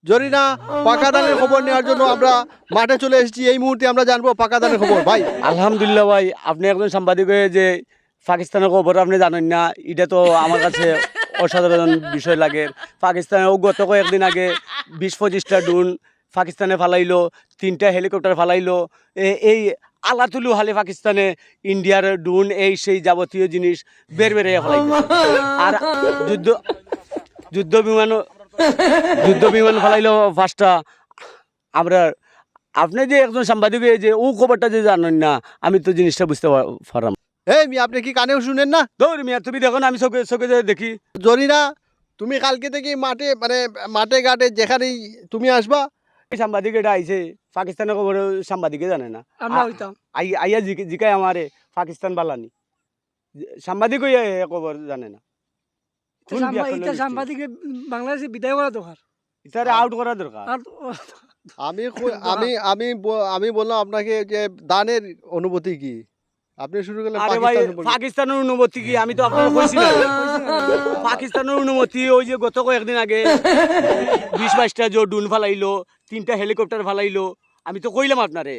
জরিনা পাকা ধানের খবর নেওয়ার জন্য আমরা মাঠে চলে এসেছি। এই মুহূর্তে আমরা জানবো পাকা ধানের খবর। ভাই আলহামদুলিল্লাহ ভাই, আপনি একজন সাংবাদিক হয়ে যে পাকিস্তানের খবর আপনি জানেন না, এটা তো আমার কাছে অসাধারণ বিষয় লাগে। পাকিস্তানে গত কয়েকদিন আগে 20-25টা ড্রোন পাকিস্তানে ফালাইলো, 3টা হেলিকপ্টার ফালাইলো। এই আলাতুলু হালে পাকিস্তানে ইন্ডিয়ার ড্রোন এই সেই যাবতীয় জিনিস বের ফেলাইলো। আর যুদ্ধ যুদ্ধ বিমান ফালাইলো 5টা। আমরা আপনি যে একজন সাংবাদিক হয়ে যে ও খবরটা যে জানেন না, আমি তো জিনিসটা বুঝতে পারলাম। এই মি আপনি কি কানেও শুনেন না? দৌড় মিয়া, তুমি দেখো না, আমি চোখে চোখে যে দেখি। জরিনা তুমি কালকে থেকে মাঠে মানে মাঠে ঘাটে যেখানেই তুমি আসবা। এই সাংবাদিক এটা আইছে, পাকিস্তানের খবর সাংবাদিকে জানে না। আমরা হইতাম আইয়া জিকায় আমারে পাকিস্তান বালানি, সাংবাদিক হইয়া এ খবর জানে না। কোন এটা সাংবাদিকে বাংলাদেশে বিদায় করা দরকার ইতারে আউট করা দরকার। আর আমি বললাম আপনাকে যে দানের অনুভূতি কি, আপনি শুরু করলেন আরে ভাই, পাকিস্তান সম্পর্কে। পাকিস্তানের অনুমতি কি? আমি তো আপনাকে কইছি না। পাকিস্তানের অনুমতি ওই যে গত কয়েকদিন আগে 20-22টা যে ড্রোন ফালাইলো, 3টা হেলিকপ্টার ফালাইলো, আমি তো কইলাম আপনারে।